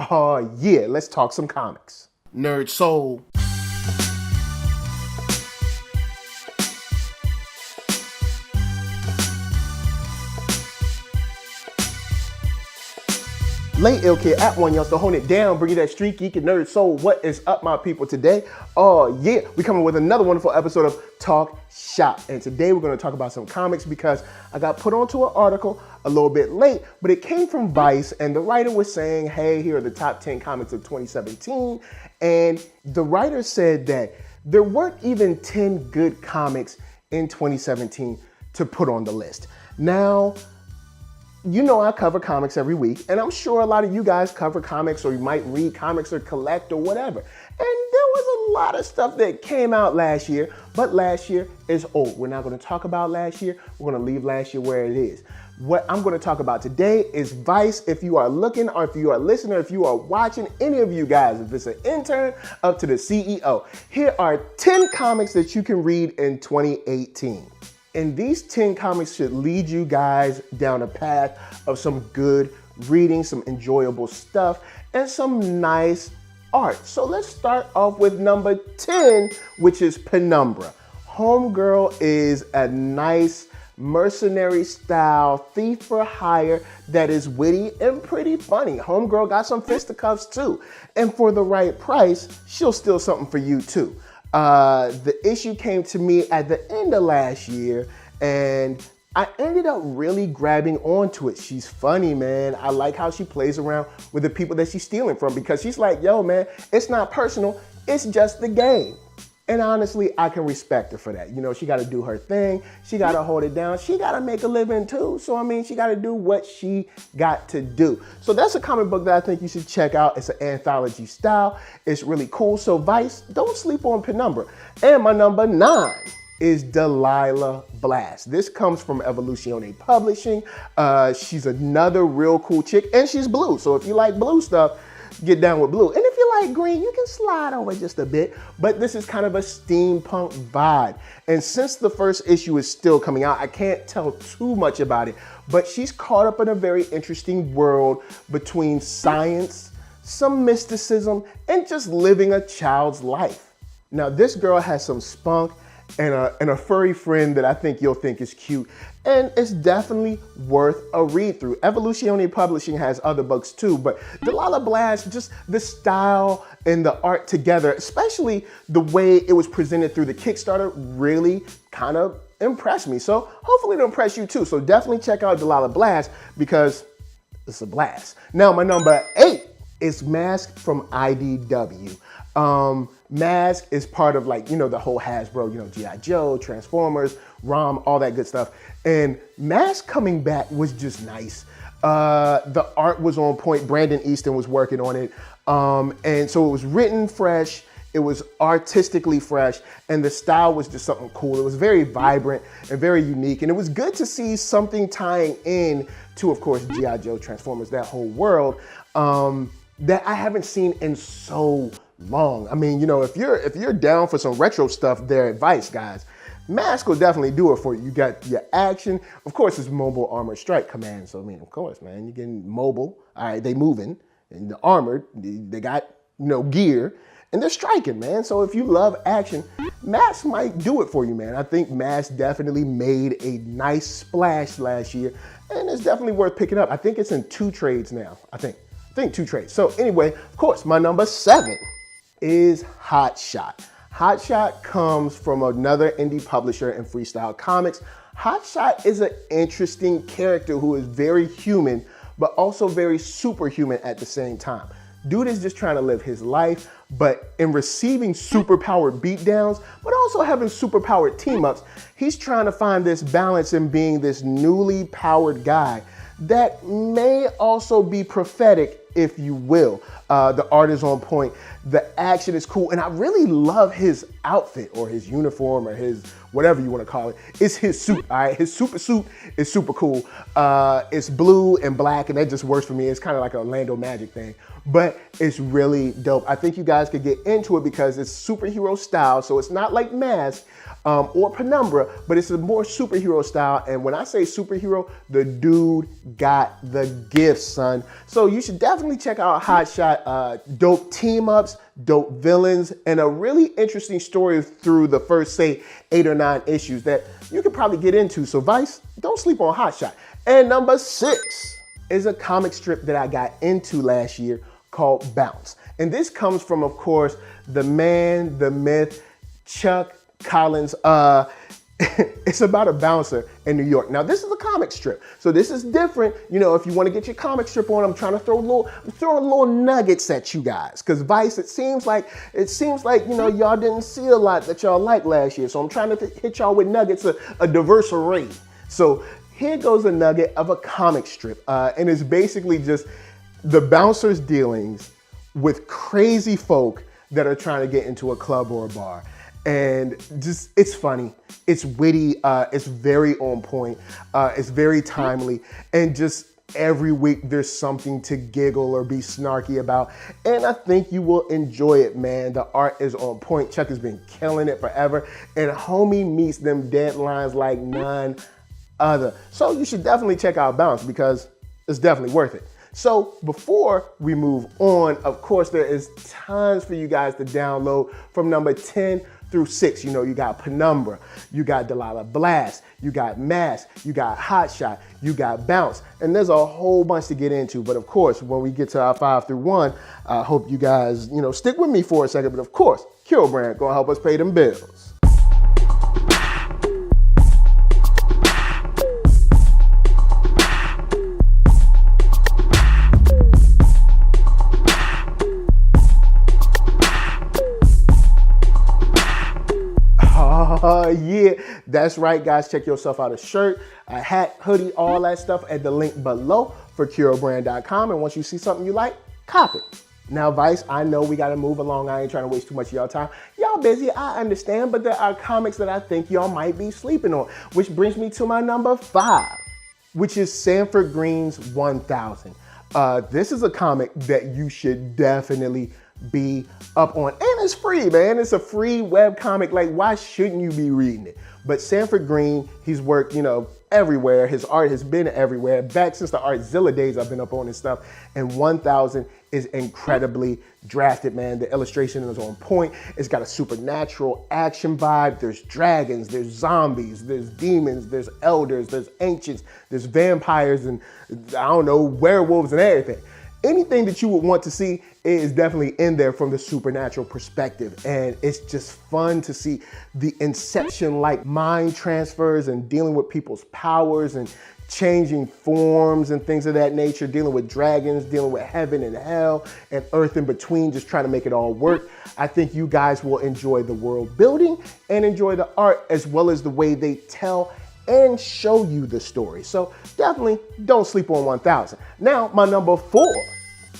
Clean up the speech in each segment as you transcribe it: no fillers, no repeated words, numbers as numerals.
Oh yeah, let's talk some comics. NERDSoul. Late ill kid at one, y'all, so hold it down, bring you that street geek and nerd soul. What is up, my people? Today, oh yeah, we coming with another wonderful episode of Talk Shop. And today we're gonna talk about some comics because I got put onto an article a little bit late, but it came from Vice, and the writer was saying, hey, here are the top 10 comics of 2017. And the writer said that there weren't even 10 good comics in 2017 to put on the list. Now, you know I cover comics every week, and I'm sure a lot of you guys cover comics, or you might read comics or collect or whatever. And there was a lot of stuff that came out last year, but last year is old. We're not going to talk about last year. We're going to leave last year where it is. What I'm going to talk about today is Vice. If you are looking, or if you are listening, or if you are watching, any of you guys, if it's an intern up to the CEO, here are 10 comics that you can read in 2018. And these 10 comics should lead you guys down a path of some good reading, some enjoyable stuff, and some nice art. So let's start off with number 10, which is Penumbra. Homegirl is a nice mercenary style thief for hire that is witty and pretty funny. Homegirl got some fisticuffs too. And for the right price, she'll steal something for you too. The issue came to me at the end of last year, and I ended up really grabbing onto it. She's funny, man. I like how she plays around with the people that she's stealing from, because she's like, yo, man, it's not personal. It's just the game. And honestly, I can respect her for that. You know, she got to do her thing. She got to hold it down. She got to make a living too. So, I mean, she got to do what she got to do. So that's a comic book that I think you should check out. It's an anthology style. It's really cool. So Vice, don't sleep on Penumbra. And my number 9 is Delilah Blast. This comes from Evoluzione Publishing. She's another real cool chick, and she's blue. So if you like blue stuff, get down with blue. And if you like green, you can slide over just a bit, but this is kind of a steampunk vibe. And since the first issue is still coming out, I can't tell too much about it, but she's caught up in a very interesting world between science, some mysticism, and just living a child's life. Now, this girl has some spunk and a furry friend that I think you'll think is cute. And it's definitely worth a read through. Evoluzione Publishing has other books too, but Delilah Blast, just the style and the art together, especially the way it was presented through the Kickstarter, really kind of impressed me. So hopefully it'll impress you too. So definitely check out Delilah Blast, because it's a blast. Now, my number 8 is M.A.S.K from IDW. M.A.S.K is part of, like, you know, the whole Hasbro, you know, G.I. Joe, Transformers, ROM, all that good stuff. And M.A.S.K coming back was just nice. The art was on point. Brandon Easton was working on it. And so it was written fresh. It was artistically fresh, and the style was just something cool. It was very vibrant and very unique. And it was good to see something tying in to, of course, G.I. Joe, Transformers, that whole world, that I haven't seen in so long. I mean, you know, if you're down for some retro stuff there at Vice, guys, M.A.S.K will definitely do it for you. You got your action. Of course, it's Mobile Armored Strike Command. So, I mean, of course, man, you're getting mobile. All right, they moving. And the armored, they got, you know, gear. And they're striking, man. So if you love action, M.A.S.K might do it for you, man. I think M.A.S.K definitely made a nice splash last year. And it's definitely worth picking up. I think it's in 2 trades now. I think 2 trades. So anyway, of course, my number 7 is Hotshot. Hotshot comes from another indie publisher in Freestyle Comics. Hotshot is an interesting character who is very human, but also very superhuman at the same time. Dude is just trying to live his life, but in receiving superpowered beatdowns, but also having superpowered team-ups, he's trying to find this balance in being this newly powered guy that may also be prophetic, if you will. The art is on point. The action is cool. And I really love his outfit, or his uniform, or his whatever you want to call it. It's his suit, all right? His super suit is super cool. It's blue and black, and that just works for me. It's kind of like an Orlando Magic thing. but it's really dope. I think you guys could get into it because it's superhero style, so it's not like M.A.S.K. Or Penumbra, but it's a more superhero style. And when I say superhero, the dude got the gifts, son. So you should definitely check out Hotshot. Dope team ups, dope villains, and a really interesting story through the first, say, 8 or 9 issues that you could probably get into. So Vice, don't sleep on Hotshot. And number 6 is a comic strip that I got into last year called Bounce. And this comes from, of course, the man, the myth, Chuck Collins. It's about a bouncer in New York. Now, this is a comic strip, so this is different. You know, if you want to get your comic strip on, I'm trying to throwing little nuggets at you guys. Because Vice, it seems like, you know, y'all didn't see a lot that y'all liked last year. So I'm trying to hit y'all with nuggets, a diverse array. So here goes a nugget of a comic strip. And it's basically just the bouncer's dealings with crazy folk that are trying to get into a club or a bar. And just, it's funny, it's witty, it's very on point, it's very timely, and just every week there's something to giggle or be snarky about, and I think you will enjoy it, man. The art is on point. Chuck has been killing it forever, and homie meets them deadlines like none other. So you should definitely check out Bounce because it's definitely worth it. So before we move on, of course, there is tons for you guys to download from number 10 through 6. You know, you got Penumbra, you got Delilah Blast, you got M.A.S.K, you got Hotshot, you got Bounce, and there's a whole bunch to get into. But of course, when we get to our 5 through 1, I hope you guys, you know, stick with me for a second. But of course, Cure Brand gonna help us pay them bills. Yeah, that's right, guys. Check yourself out a shirt, a hat, hoodie, all that stuff at the link below for CureBrand.com. And once you see something you like, cop it. Now, Vice, I know we got to move along. I ain't trying to waste too much of y'all time. Y'all busy, I understand, but there are comics that I think y'all might be sleeping on, which brings me to my number 5, which is Sanford Greene's 1000. This is a comic that you should definitely be up on, and it's free, man. It's a free web comic. Like, why shouldn't you be reading it? But Sanford Greene, he's worked, you know, everywhere. His art has been everywhere. Back since the Artzilla days, I've been up on his stuff. And 1000 is incredibly drafted, man. The illustration is on point. It's got a supernatural action vibe. There's dragons, there's zombies, there's demons, there's elders, there's ancients, there's vampires, and I don't know, werewolves and everything. Anything that you would want to see is definitely in there from the supernatural perspective. And it's just fun to see the Inception-like mind transfers and dealing with people's powers and changing forms and things of that nature, dealing with dragons, dealing with heaven and hell and earth in between, just trying to make it all work. I think you guys will enjoy the world building and enjoy the art as well as the way they tell and show you the story. So definitely don't sleep on 1000. Now, my number 4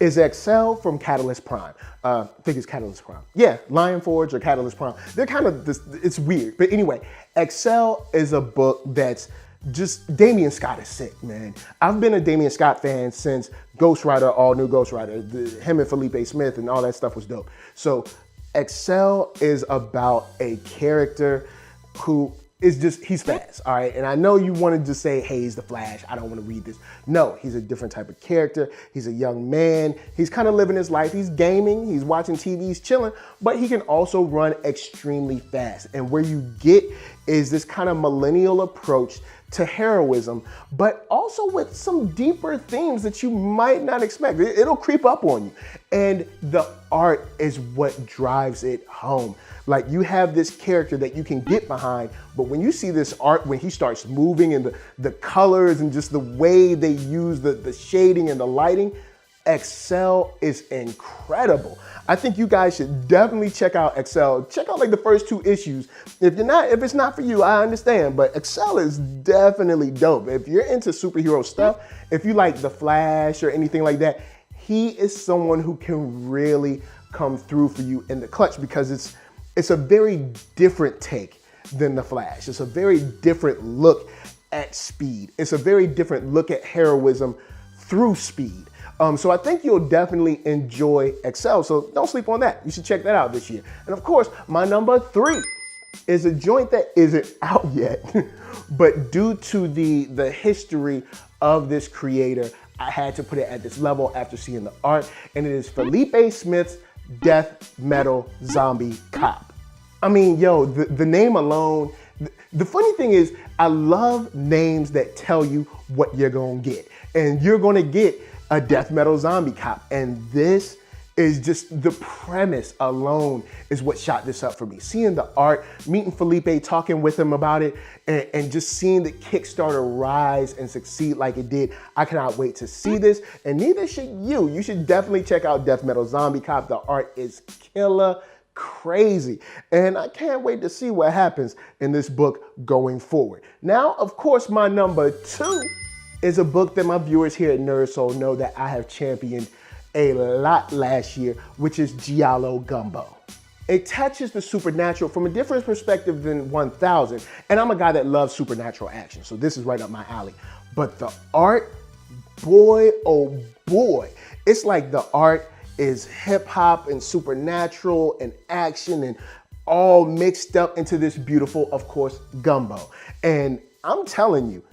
is Accell from Catalyst Prime. I think it's Catalyst Prime. Yeah, Lion Forge or Catalyst Prime. They're kind of, it's weird. But anyway, Accell is a book that's just, Damian Scott is sick, man. I've been a Damian Scott fan since Ghost Rider, all new Ghost Rider. Him and Felipe Smith and all that stuff was dope. So Accell is about a character who is just, he's fast, all right? And I know you wanted to say, hey, he's the Flash, I don't want to read this. No, he's a different type of character. He's a young man. He's kind of living his life. He's gaming, he's watching TV, he's chilling, but he can also run extremely fast. And where you get is this kind of millennial approach to heroism, but also with some deeper themes that you might not expect. It'll creep up on you. And the art is what drives it home. Like, you have this character that you can get behind, but when you see this art, when he starts moving and the colors and just the way they use the shading and the lighting, Accell is incredible. I think you guys should definitely check out Accell. Check out like the first 2 issues. If it's not for you, I understand, but Accell is definitely dope. If you're into superhero stuff, if you like The Flash or anything like that, he is someone who can really come through for you in the clutch because it's a very different take than The Flash. It's a very different look at speed. It's a very different look at heroism through speed. So I think you'll definitely enjoy Accell. So don't sleep on that. You should check that out this year. And of course, my number 3 is a joint that isn't out yet, but due to the history of this creator, I had to put it at this level after seeing the art, and it is Felipe Smith's Death Metal Zombie Cop. I mean, yo, the name alone, the funny thing is, I love names that tell you what you're gonna get. And you're gonna get a Death Metal Zombie Cop, and this is just, the premise alone is what shot this up for me. Seeing the art, meeting Felipe, talking with him about it, and just seeing the Kickstarter rise and succeed like it did. I cannot wait to see this, and neither should you. You should definitely check out Death Metal Zombie Cop. The art is killer crazy, and I can't wait to see what happens in this book going forward. Now, of course, my number 2 is a book that my viewers here at NERDSoul know that I have championed a lot last year, which is Giallo Gumbo. It touches the supernatural from a different perspective than 1000, and I'm a guy that loves supernatural action, so this is right up my alley. But the art, boy, oh boy, it's like the art is hip hop and supernatural and action and all mixed up into this beautiful, of course, gumbo. And I'm telling you,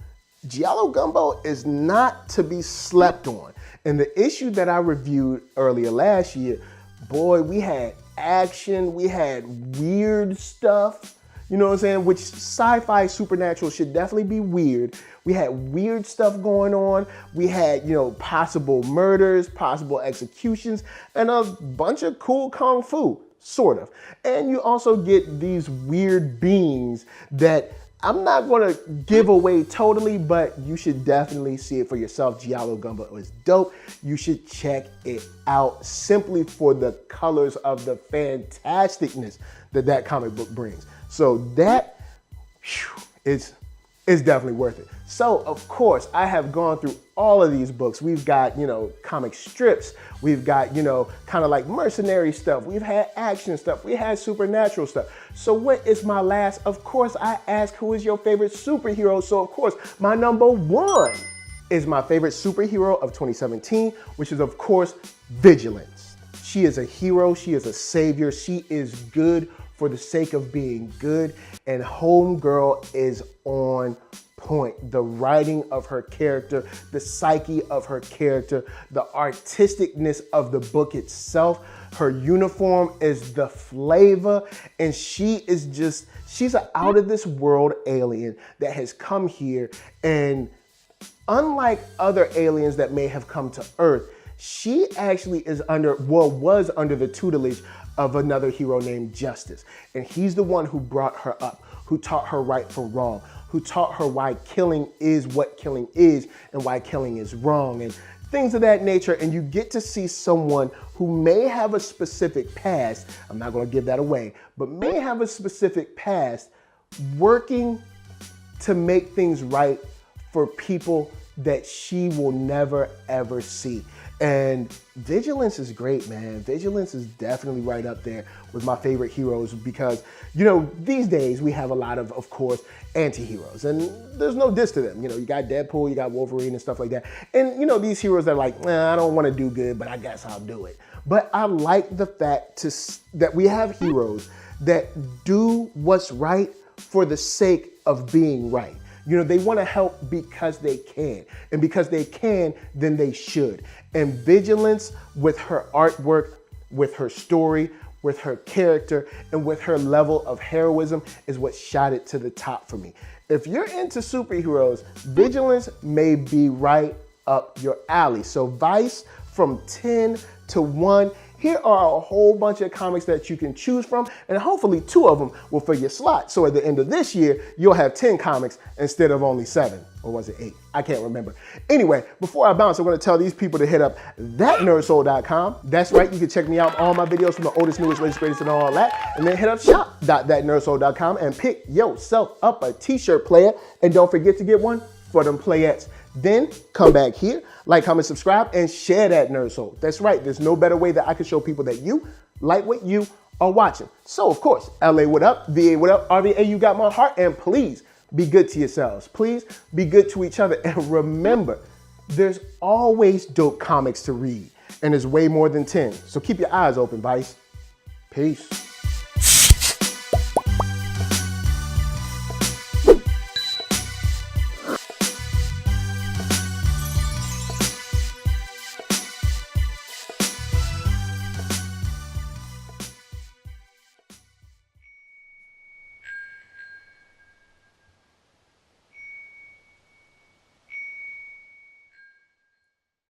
Giallo Gumbo is not to be slept on. And the issue that I reviewed earlier last year, boy, we had action, we had weird stuff, you know what I'm saying? Which sci-fi supernatural should definitely be weird. We had weird stuff going on. We had, you know, possible murders, possible executions, and a bunch of cool kung fu, sort of. And you also get these weird beings that I'm not gonna give away totally, but you should definitely see it for yourself. Giallo Gumbo is dope. You should check it out simply for the colors of the fantasticness that comic book brings. So that is definitely worth it. So of course, I have gone through all of these books. We've got, you know, comic strips. We've got, you know, kind of like mercenary stuff. We've had action stuff. We had supernatural stuff. So what is my last? Of course, I ask, who is your favorite superhero? So of course, my number 1 is my favorite superhero of 2017, which is of course, Vigilance. She is a hero. She is a savior. She is good for the sake of being good. And Homegirl is on point. The writing of her character, the psyche of her character, the artisticness of the book itself. Her uniform is the flavor, and she is just, she's an out of this world alien that has come here, and unlike other aliens that may have come to Earth, she actually is under, well, was under the tutelage of another hero named Justice. And he's the one who brought her up, who taught her right from wrong, who taught her why killing is what killing is and why killing is wrong and things of that nature. And you get to see someone who may have a specific past, I'm not gonna give that away, but may have a specific past working to make things right for people that she will never ever see. And Vigilance is great, man. Vigilance is definitely right up there with my favorite heroes because, you know, these days we have a lot of course, anti-heroes, and there's no diss to them. You know, you got Deadpool, you got Wolverine and stuff like that. And, you know, these heroes are like, I don't want to do good, but I guess I'll do it. But I like the fact that we have heroes that do what's right for the sake of being right. You know, they want to help because they can. And because they can, then they should. And Vigilance, with her artwork, with her story, with her character, and with her level of heroism is what shot it to the top for me. If you're into superheroes, Vigilance may be right up your alley. So Vice from 10 to 1. Here are a whole bunch of comics that you can choose from, and hopefully 2 of them will fill your slot. So at the end of this year, you'll have 10 comics instead of only 7, or was it 8? I can't remember. Anyway, before I bounce, I'm gonna tell these people to hit up thatnerdsoul.com. That's right, you can check me out all my videos from the oldest, newest, latest, greatest, and all that. And then hit up shop.thatnerdsoul.com and pick yourself up a t-shirt player. And don't forget to get one for them playettes. Then come back here, like, comment, subscribe, and share that NERDSoul. That's right, there's no better way that I can show people that you like what you are watching. So of course, LA what up, VA what up, RVA you got my heart, and please be good to yourselves. Please be good to each other, and remember There's always dope comics to read, and there's way more than 10. So keep your eyes open, Vice. Peace.